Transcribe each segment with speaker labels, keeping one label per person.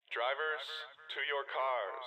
Speaker 1: Drivers, to your cars.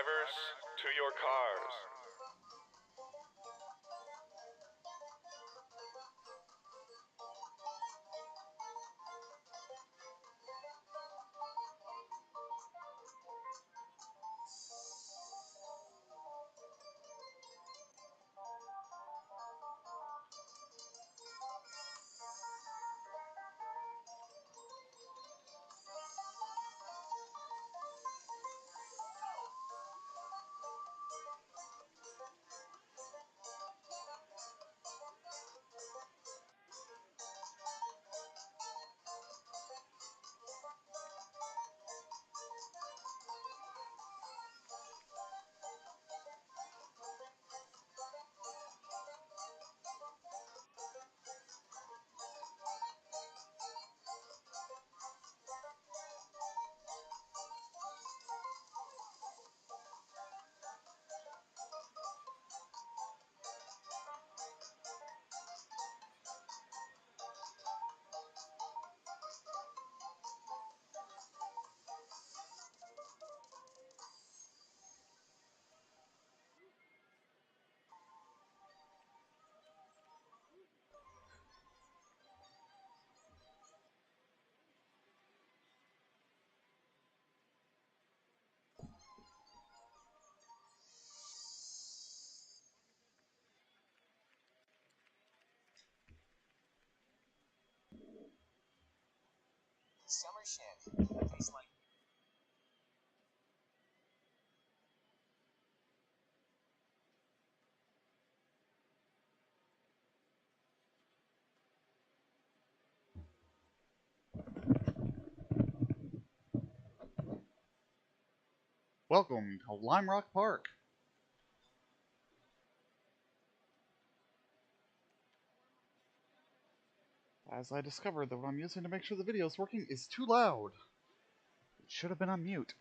Speaker 1: Drivers, to your cars.
Speaker 2: Summer shandy that tastes like
Speaker 3: Welcome to Lime Rock Park. As I discovered that what I'm using to make sure the video is working is too loud. It should have been on mute.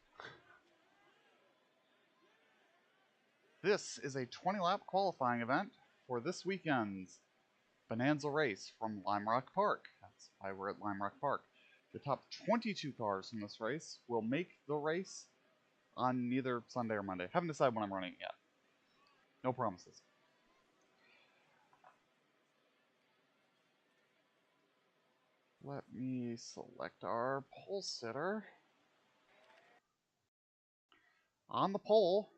Speaker 3: This is a 20-lap qualifying event for this weekend's Bonanza race from Lime Rock Park. That's why we're at Lime Rock Park. The top 22 cars from this race will make the race on either Sunday or Monday. Haven't decided when I'm running it yet. No promises. Let me select our pole sitter. On the pole,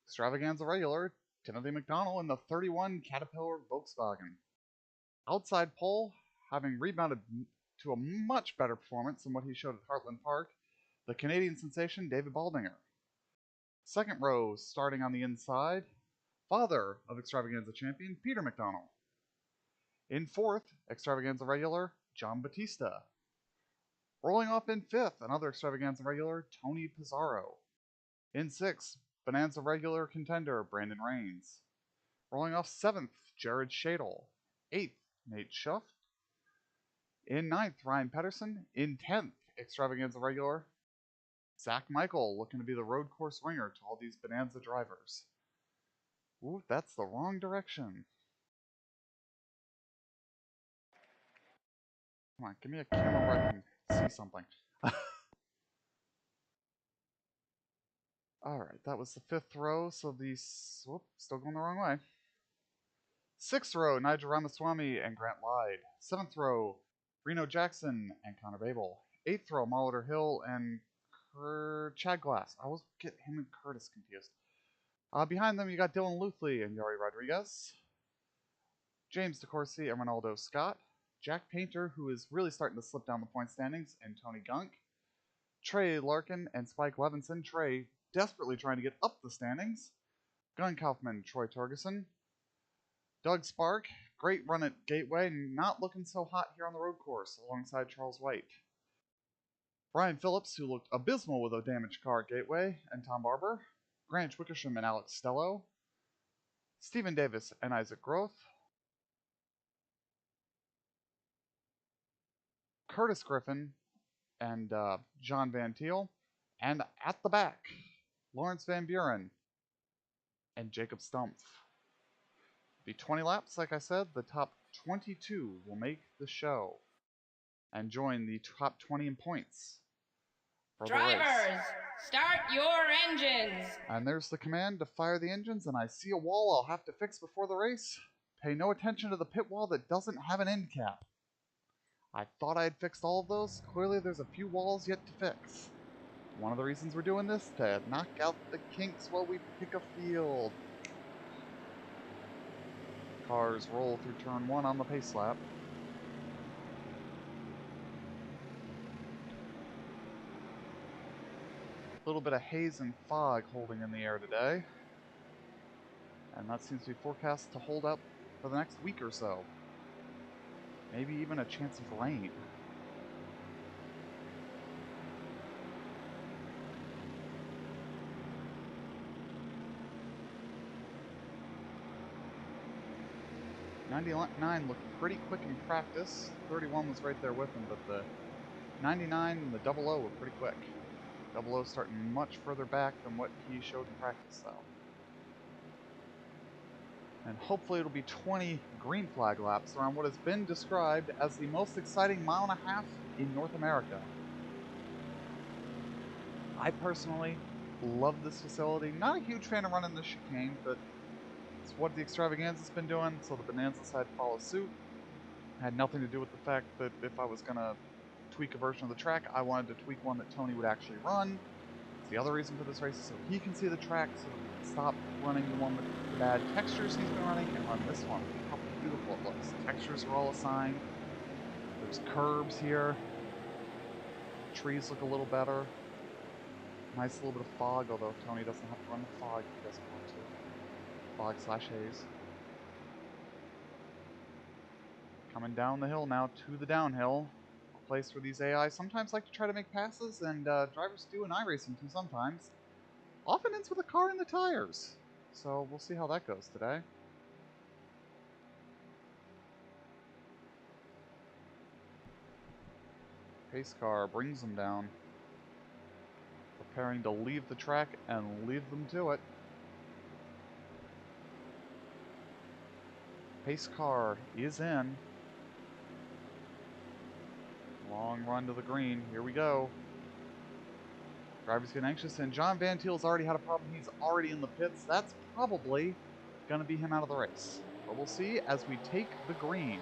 Speaker 3: Extravaganza regular, Timothy McDonald in the 31 Caterpillar Volkswagen. Outside pole, having rebounded to a much better performance than what he showed at Heartland Park, the Canadian sensation David Baldinger. Second row, starting on the inside, father of Extravaganza champion Peter McDonald. In fourth, Extravaganza regular John Batista. Rolling off in fifth, another Extravaganza regular Tony Pizarro. In sixth, Bonanza regular contender Brandon Rains. Rolling off seventh, Jared Shadle. Eighth, Nate Schuff. In ninth, Ryan Pedersen. In 10th, Extravaganza regular Zach Michael, looking to be the road course ringer to all these Bonanza drivers. Ooh, that's the wrong direction. Come on, give me a camera where I can see something. Alright, that was the fifth row, so these... Whoop, still going the wrong way. Sixth row, Nigel Ramaswamy and Grant Lyde. Seventh row, Reno Jackson and Connor Babel. Eighth row, Molitor Hill and Chad Glass. I always get him and Curtis confused. Behind them, you got Dylan Luthley and Yari Rodriguez. James DeCourcy and Ronaldo Scott. Jack Painter, who is really starting to slip down the point standings, and Tony Gunk. Trey Larkin and Spike Levinson. Trey desperately trying to get up the standings. Gunn Kaufman, Troy Torgerson. Doug Spark, great run at Gateway, not looking so hot here on the road course, alongside Charles White. Brian Phillips, who looked abysmal with a damaged car at Gateway, and Tom Barber. Grant Wickersham and Alex Stello. Stephen Davis and Isaac Groth. Curtis Griffin and John Van Thiel. And at the back, Lawrence Van Buren and Jacob Stumpf. Be 20 laps, like I said. The top 22 will make the show and join the top 20 in points. for the race.
Speaker 4: Drivers, start your engines.
Speaker 3: And there's the command to fire the engines, and I see a wall I'll have to fix before the race. Pay no attention to the pit wall that doesn't have an end cap. I thought I had fixed all of those. Clearly there's a few walls yet to fix. One of the reasons we're doing this, to knock out the kinks while we pick a field. Cars roll through turn 1 on the pace lap. A little bit of haze and fog holding in the air today. And that seems to be forecast to hold up for the next week or so. Maybe even a chance of rain. '99 looked pretty quick in practice. 31 was right there with him, but the 99 and the 00 were pretty quick. 00 starting much further back than what he showed in practice, though. And hopefully it'll be 20 green flag laps around what has been described as the most exciting mile and a half in North America. I personally love this facility. Not a huge fan of running the chicane, but it's what the Extravaganza's been doing, so the Bonanza side follows suit. Had nothing to do with the fact that if I was going to tweak a version of the track, I wanted to tweak one that Tony would actually run. The other reason for this race is so he can see the track, so that we can stop running the one with the bad textures he's been running and run this one. Look how beautiful it looks. The textures are all assigned. There's curbs here. Trees look a little better. Nice little bit of fog, although Tony doesn't have to run the fog if he doesn't want to. Fog/haze. Coming down the hill now to the downhill. Place where these AI sometimes like to try to make passes, and drivers do in iRacing too sometimes. Often ends with a car in the tires. So we'll see how that goes today. Pace car brings them down. Preparing to leave the track and leave them to it. Pace car is in. Long run to the green. Here we go. Drivers get anxious, and John Van Tiel's already had a problem. He's already in the pits. That's probably going to be him out of the race. But we'll see as we take the green.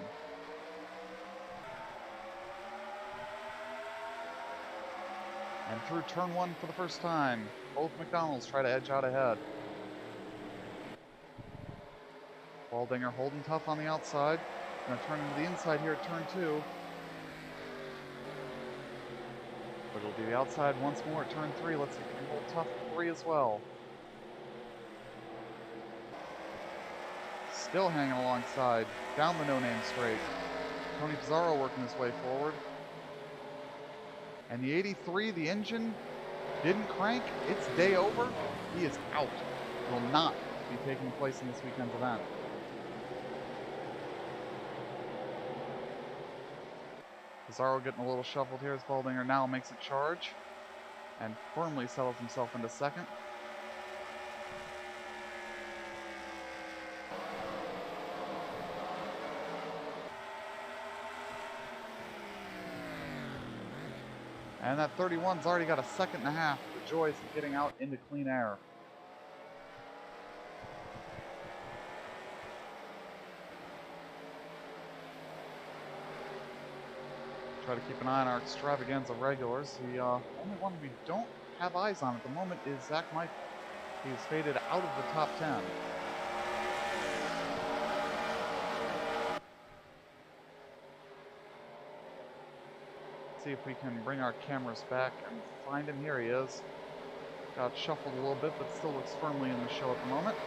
Speaker 3: And through turn 1 for the first time, both McDonald's try to edge out ahead. Waldinger holding tough on the outside. Going to turn into the inside here at turn 2. But it'll be the outside once more at turn 3. Let's see if we can hold tough at 3 as well. Still hanging alongside, down the no-name straight. Tony Pizarro working his way forward. And the 83, the engine didn't crank. It's day over. He is out. Will not be taking place in this weekend's event. Pizarro getting a little shuffled here as Baldinger now makes a charge and firmly settles himself into second. And that 31's already got a second and a half. The joys of getting out into clean air. Try to keep an eye on our Extravaganza regulars. The only one we don't have eyes on at the moment is Zach Michael. He's faded out of the top 10. See if we can bring our cameras back and find him. Here he is. Got shuffled a little bit, but still looks firmly in the show at the moment.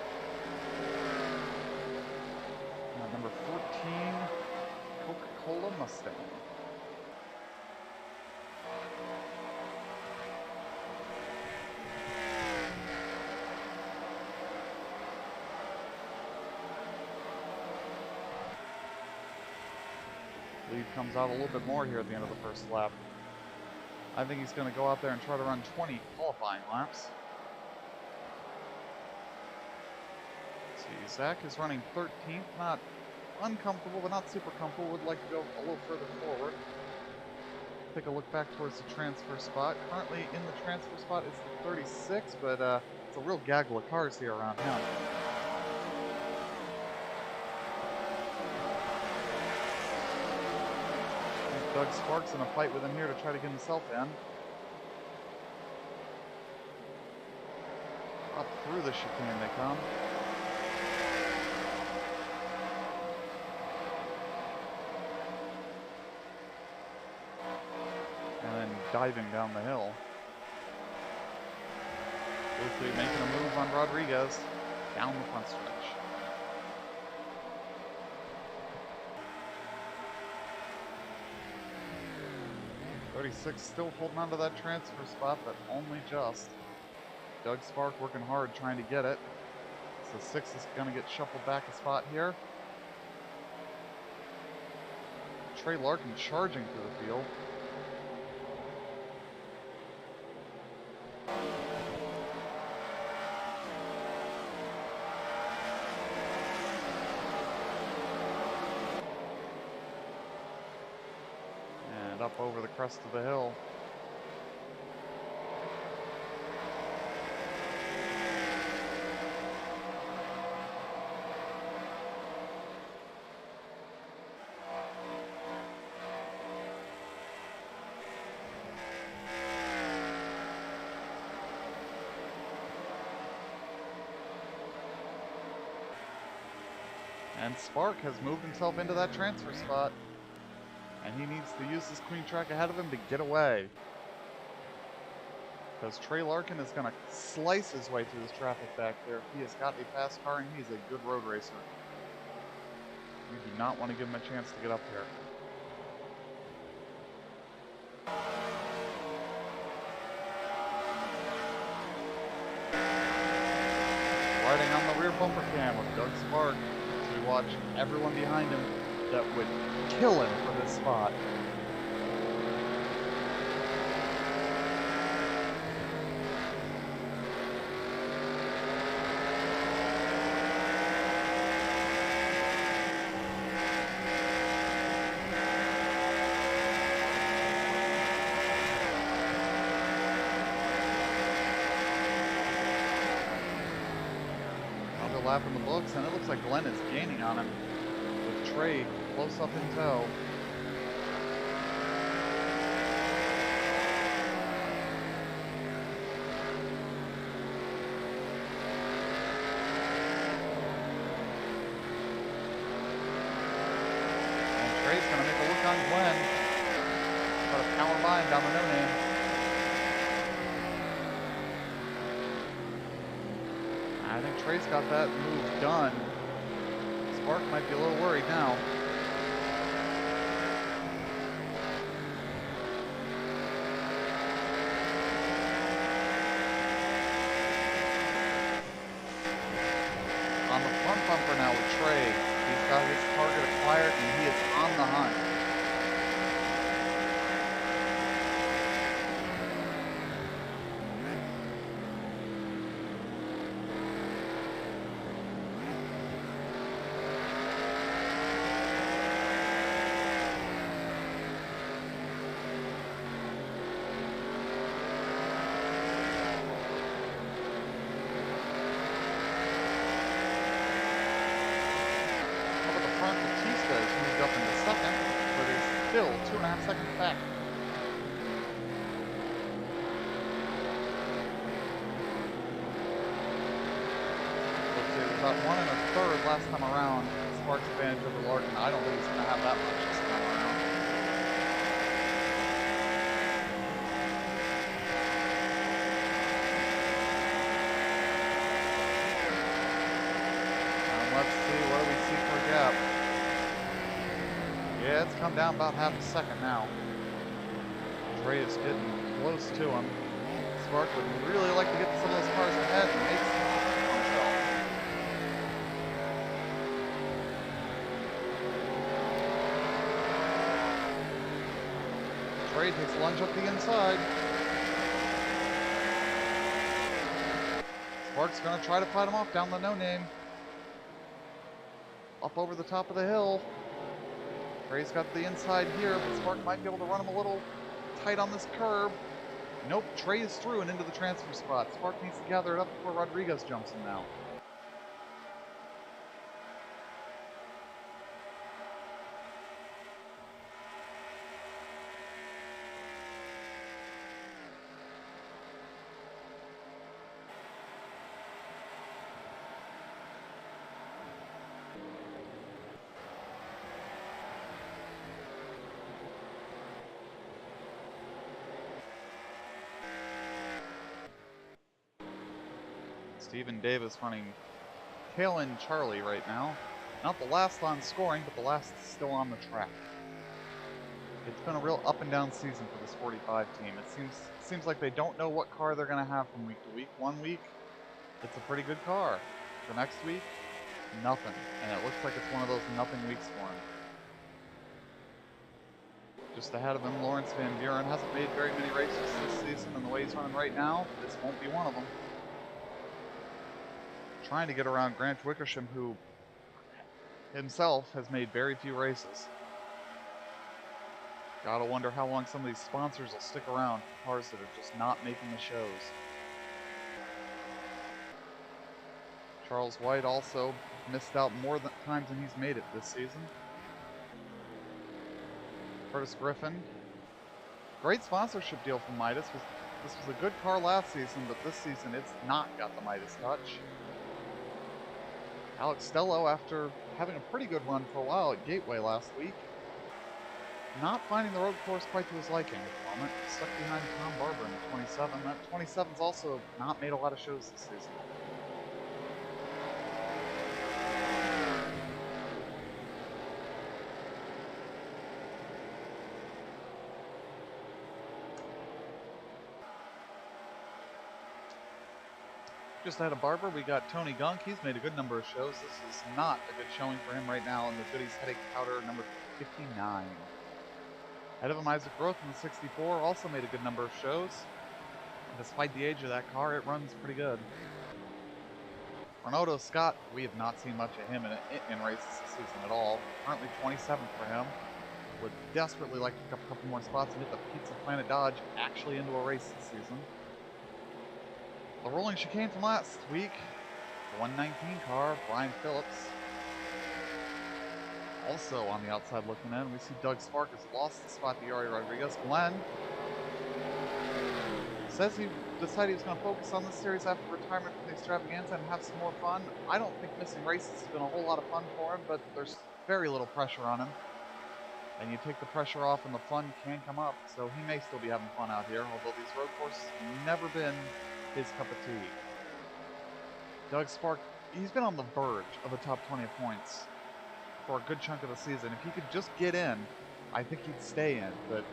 Speaker 3: Number 14, Coca-Cola Mustang. Lead comes out a little bit more here at the end of the first lap. I think he's going to go out there and try to run 20 qualifying laps. Let's see, Zach is running 13th, not uncomfortable, but not super comfortable. Would like to go a little further forward. Take a look back towards the transfer spot. Currently in the transfer spot is the 36, but it's a real gaggle of cars here around him. Doug Sparks in a fight with him here to try to get himself in. Up through the chicane they come. And then diving down the hill. Quickly making a move on Rodriguez down the front stretch. .36 still holding on to that transfer spot, but only just. Doug Spark working hard trying to get it. So 6 is going to get shuffled back a spot here. Trey Larkin charging through the field. And up over the crest of the hill. And Spark has moved himself into that transfer spot. And he needs to use his clean track ahead of him to get away. Because Trey Larkin is going to slice his way through this traffic back there. He has got a fast car and he's a good road racer. You do not want to give him a chance to get up here. Riding on the rear bumper cam with Doug Spark. We watch everyone behind him that would kill him for this spot. Lap in the books, and it looks like Glenn is gaining on him with Trey close up in tow. And Trey's going to make a look on Glenn. Got a power line down the no-name. I think Trey's got that move done. Spark might be a little worried now. On the front bumper now with Trey. He's got his target acquired and he is on the hunt. Still 2.5 seconds back. Looks like it was about 1 1/3 last time around. Spark's advantage over Larkin. I don't think he's going to have that much this time around. And let's see, what do we see for a gap? Yeah, it's come down about half a second now. Trey is getting close to him. Spark would really like to get some of those cars ahead and make some himself. Trey takes a lunge up the inside. Spark's going to try to fight him off down the no-name. Up over the top of the hill. Trey's got the inside here, but Spark might be able to run him a little tight on this curb. Nope, Trey is through and into the transfer spot. Spark needs to gather it up before Rodriguez jumps him now. Steven Davis running tail end Charlie right now. Not the last on scoring, but the last still on the track. It's been a real up and down season for this 45 team. It seems like they don't know what car they're going to have from week to week. One week, it's a pretty good car. The next week, nothing. And it looks like it's one of those nothing weeks for him. Just ahead of him, Lawrence Van Buren hasn't made very many races this season, and the way he's running right now, this won't be one of them. Trying to get around Grant Wickersham, who himself has made very few races. Gotta wonder how long some of these sponsors will stick around for cars that are just not making the shows. Charles White also missed out more times than he's made it this season. Curtis Griffin. Great sponsorship deal from Midas. This was a good car last season, but this season it's not got the Midas touch. Alex Stello, after having a pretty good run for a while at Gateway last week, not finding the road course quite to his liking at the moment. Stuck behind Tom Barber in the 27. That 27's also not made a lot of shows this season. Just ahead of Barber, we got Tony Gunk. He's made a good number of shows. This is not a good showing for him right now in the Goodies Headache Powder number 59. Ahead of him, Isaac Roth in the 64, also made a good number of shows. Despite the age of that car, it runs pretty good. Renato Scott, we have not seen much of him in races this season at all. Currently 27th for him. Would desperately like to pick up a couple more spots and get the Pizza Planet Dodge actually into a race this season. The rolling chicane from last week, the 119 car, Brian Phillips. Also on the outside looking in, we see Doug Spark has lost the spot to Yuri Rodriguez. Glenn says he decided he was going to focus on this series after retirement from the extravaganza and have some more fun. I don't think missing races has been a whole lot of fun for him, but there's very little pressure on him. And you take the pressure off and the fun can come up, so he may still be having fun out here, although these road courses have never been his cup of tea. Doug Spark, he's been on the verge of a top 20 points for a good chunk of the season. If he could just get in, I think he'd stay in, but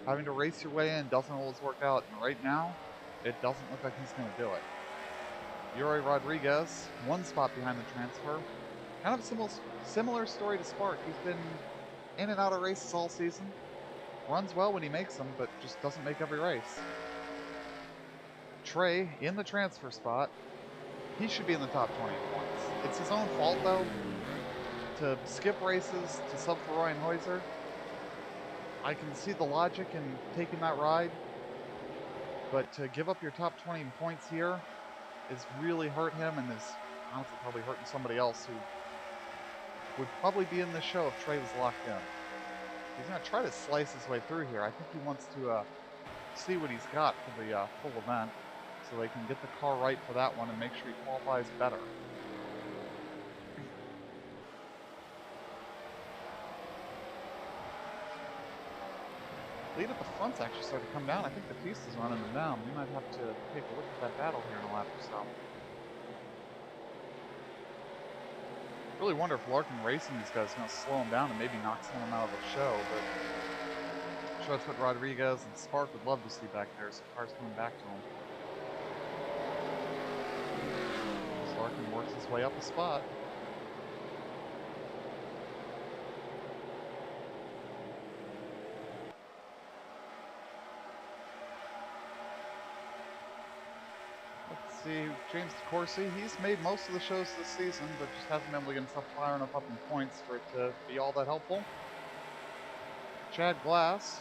Speaker 3: having to race your way in doesn't always work out, and right now, it doesn't look like he's going to do it. Yuri Rodriguez, one spot behind the transfer. Kind of similar story to Spark. He's been in and out of races all season. Runs well when he makes them, but just doesn't make every race. Trey in the transfer spot. He should be in the top 20 points. It's his own fault, though, to skip races to sub for Ryan Heuser. I can see the logic in taking that ride, but to give up your top 20 points here is really hurt him, and is honestly probably hurting somebody else who would probably be in the show if Trey was locked in. He's going to try to slice his way through here. I think he wants to see what he's got for the full event, so they can get the car right for that one and make sure he qualifies better. Lead at the front's actually starting to come down. I think the Feast is running them down. We might have to take a look at that battle here in a lap or so. Really wonder if Larkin Racing these guys is going to slow him down and maybe knock some of them out of the show, but I'm sure that's what Rodriguez and Spark would love to see back there, so the car's coming back to him. Larkin works his way up a spot. Let's see, James DeCourcy, he's made most of the shows this season, but just hasn't been able to get himself far enough up in points for it to be all that helpful. Chad Glass,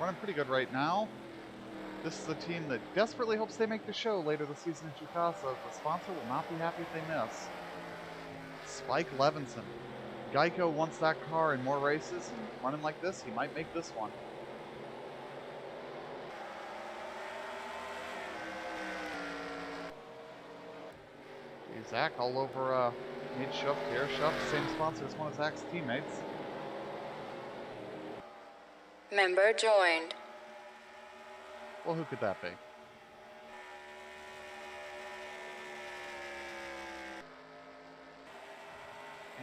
Speaker 3: running pretty good right now. This is a team that desperately hopes they make the show later this season in Chicasa. The sponsor will not be happy if they miss. Spike Levinson. Geico wants that car in more races, and running like this, he might make this one. Hey, Zach all over Nate Schuft here. Schuft, same sponsor as one of Zach's teammates.
Speaker 5: Member joined.
Speaker 3: Well, who could that be?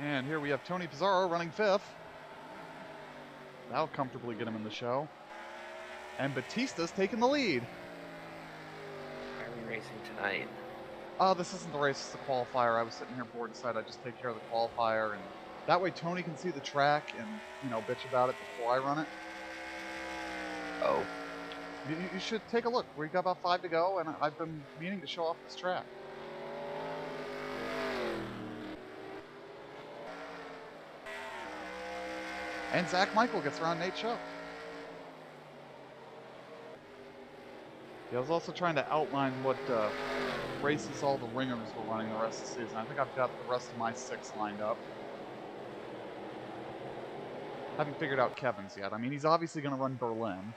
Speaker 3: And here we have Tony Pizarro running 5th. That'll comfortably get him in the show. And Batista's taking the lead.
Speaker 6: Why are we racing tonight?
Speaker 3: This isn't the race, it's the qualifier. I was sitting here bored and decided I'd just take care of the qualifier, and that way Tony can see the track and, you know, bitch about it before I run it.
Speaker 6: Oh.
Speaker 3: You should take a look. We've got about 5 to go, and I've been meaning to show off this track. And Zach Michael gets around Nate Schuft. Yeah, I was also trying to outline what races all the ringers were running the rest of the season. I think I've got the rest of my 6 lined up. Haven't figured out Kevin's yet. I mean, he's obviously going to run Berlin.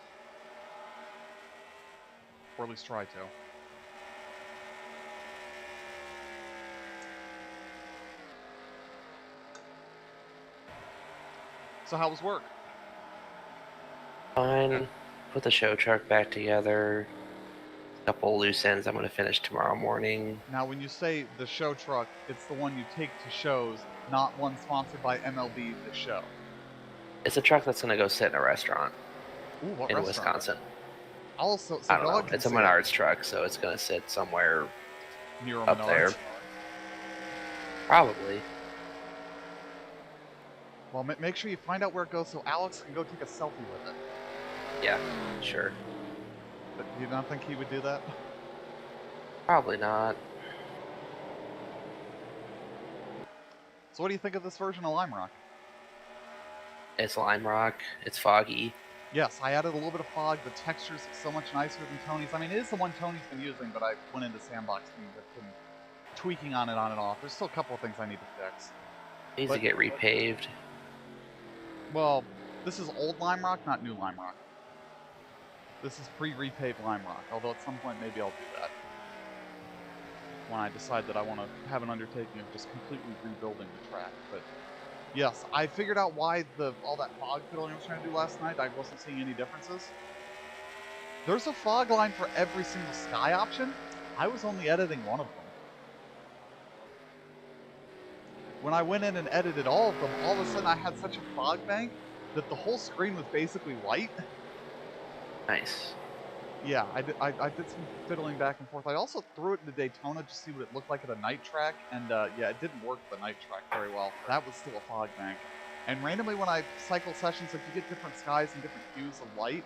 Speaker 3: Or at least try to. So how was work?
Speaker 6: Fine. Put the show truck back together. Couple loose ends I'm going to finish tomorrow morning.
Speaker 3: Now, when you say the show truck, it's the one you take to shows, not one sponsored by MLB The Show.
Speaker 6: It's a truck that's going to go sit in a restaurant
Speaker 3: Ooh, what
Speaker 6: in
Speaker 3: restaurant?
Speaker 6: Wisconsin.
Speaker 3: Also, so
Speaker 6: I don't
Speaker 3: dog
Speaker 6: know.
Speaker 3: can
Speaker 6: It's a
Speaker 3: see it
Speaker 6: Menards truck, so it's going to sit somewhere
Speaker 3: near a
Speaker 6: up
Speaker 3: Menards.
Speaker 6: there. Probably.
Speaker 3: Well, make sure you find out where it goes so Alex can go take a selfie with it.
Speaker 6: Yeah, sure.
Speaker 3: But you don't think he would do that?
Speaker 6: Probably not.
Speaker 3: So what do you think of this version of Lime Rock?
Speaker 6: It's lime rock. It's foggy.
Speaker 3: Yes, I added a little bit of fog. The texture's so much nicer than Tony's. I mean, it is the one Tony's been using, but I went into Sandbox and been tweaking on and off. There's still a couple of things I need to fix.
Speaker 6: Needs to get repaved.
Speaker 3: Well, this is old Lime Rock, not new Lime Rock. This is pre-repaved Lime Rock, although at some point maybe I'll do that. When I decide that I want to have an undertaking of just completely rebuilding the track. But yes, I figured out why all that fog fiddling I was trying to do last night, I wasn't seeing any differences. There's a fog line for every single sky option. I was only editing one of them. When I went in and edited all of them, all of a sudden I had such a fog bank that the whole screen was basically white.
Speaker 6: Nice.
Speaker 3: Yeah, I did some fiddling back and forth. I also threw it into Daytona just to see what it looked like at a night track, and yeah, it didn't work the night track very well. That was still a fog bank. And randomly when I cycle sessions, if you get different skies and different hues of light,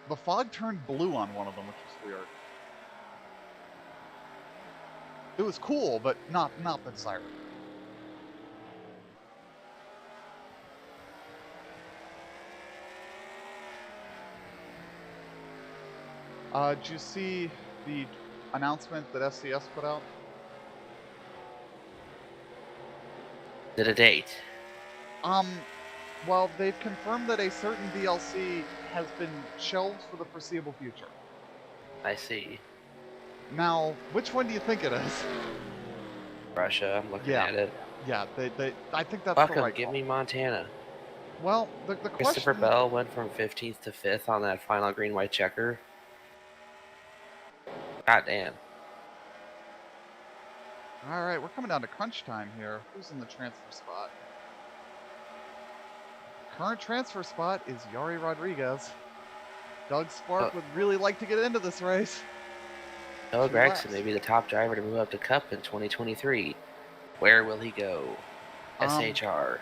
Speaker 3: the fog turned blue on one of them, which was weird. It was cool, but not the desired. Did you see the announcement that SCS put out?
Speaker 6: Did a date?
Speaker 3: Well, they've confirmed that a certain DLC has been shelved for the foreseeable future.
Speaker 6: I see.
Speaker 3: Now, which one do you think it is?
Speaker 6: Russia, I'm looking at it.
Speaker 3: Yeah, I think that's
Speaker 6: Fuck
Speaker 3: the
Speaker 6: 'em,
Speaker 3: right
Speaker 6: give
Speaker 3: call.
Speaker 6: me Montana.
Speaker 3: Well, the
Speaker 6: Christopher
Speaker 3: question...
Speaker 6: Bell went from 15th to 5th on that final green-white checker. God damn.
Speaker 3: Alright, we're coming down to crunch time here. Who's in the transfer spot? Current transfer spot is Yari Rodriguez. Doug Spark would really like to get into this race.
Speaker 6: Noah
Speaker 3: 2
Speaker 6: Gregson
Speaker 3: laps.
Speaker 6: may be the top driver to move up to Cup in 2023. Where will he go? SHR.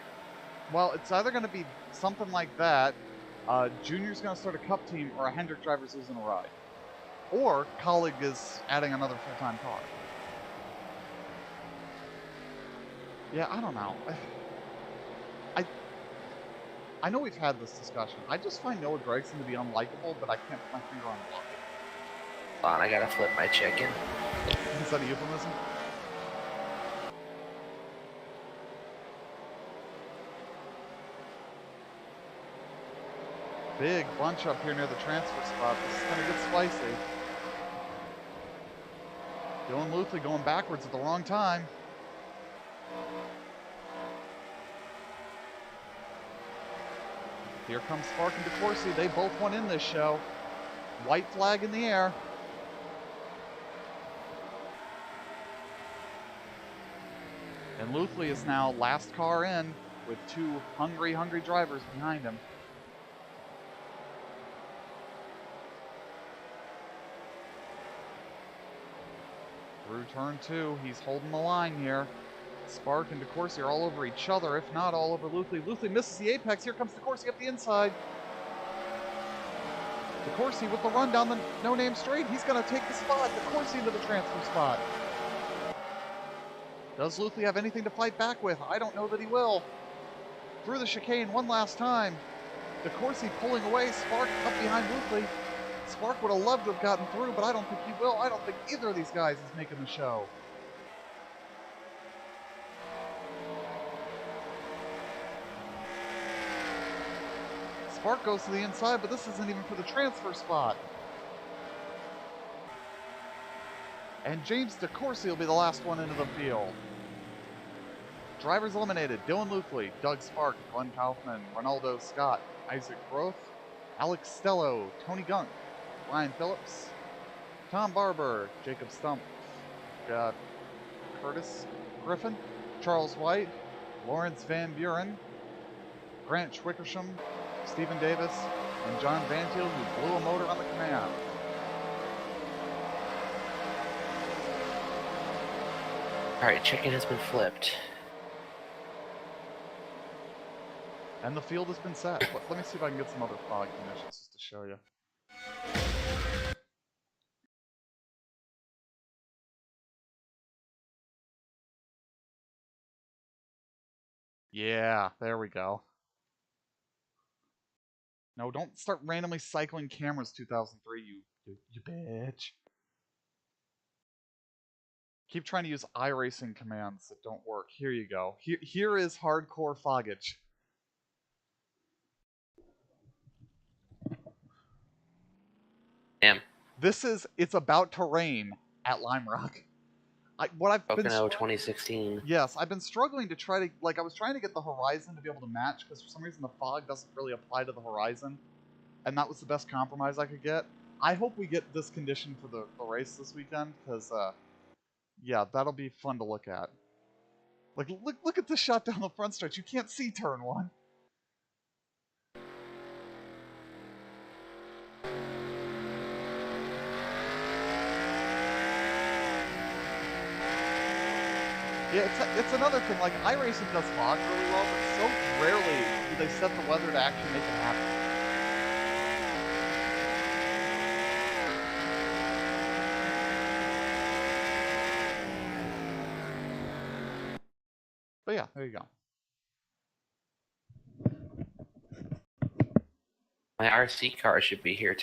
Speaker 3: Well, it's either going to be something like that, Junior's going to start a Cup team, or a Hendrick driver's losing a ride. Or Colleague is adding another full-time car. Yeah, I don't know. I know we've had this discussion. I just find Noah Gregson to be unlikable, but I can't put my finger on why.
Speaker 6: Hold on, I gotta flip my chicken.
Speaker 3: Is that a euphemism? Big bunch up here near the transfer spot. This is gonna get spicy. Dylan Luthley going backwards at the wrong time. Here comes Spark and DeCourcy. They both won in this show. White flag in the air. And Luthley is now last car in with two hungry drivers behind him. Through turn 2, he's holding the line here. Spark and DeCourcy are all over each other, if not all over Luthley. Luthley misses the apex. Here comes DeCourcy up the inside. DeCourcy with the run down the no-name straight. He's going to take the spot. DeCourcy into the transfer spot. Does Luthley have anything to fight back with? I don't know that he will. Through the chicane one last time. DeCourcy pulling away. Spark up behind Luthley. Spark would have loved to have gotten through, but I don't think he will. I don't think either of these guys is making the show. Spark goes to the inside, but this isn't even for the transfer spot. And James DeCourcy will be the last one into the field. Drivers eliminated: Dylan Luthley, Doug Spark, Glenn Kaufman, Ronaldo Scott, Isaac Groth, Alex Stello, Tony Gunk, Ryan Phillips, Tom Barber, Jacob Stump, Curtis Griffin, Charles White, Lawrence Van Buren, Grant Schwickersham, Stephen Davis, and John Vantiel, who blew a motor on the command.
Speaker 6: Alright, chicken has been flipped.
Speaker 3: And the field has been set. Let me see if I can get some other fog conditions just to show you. Yeah, there we go. No, don't start randomly cycling cameras, 2003, you bitch. Keep trying to use iRacing commands that don't work. Here you go. Here is hardcore foggage.
Speaker 6: Damn.
Speaker 3: It's about to rain at Lime Rock.
Speaker 6: Pocono 2016.
Speaker 3: Yes, I've been struggling to try to, I was trying to get the horizon to be able to match, because for some reason the fog doesn't really apply to the horizon. And that was the best compromise I could get. I hope we get this condition for the race this weekend, because, yeah, that'll be fun to look at. Look at this shot down the front stretch. You can't see turn 1. Yeah, it's another thing. iRacing does fog really well, but so rarely do they set the weather to actually make it happen. But yeah, there you go.
Speaker 6: My RC car should be here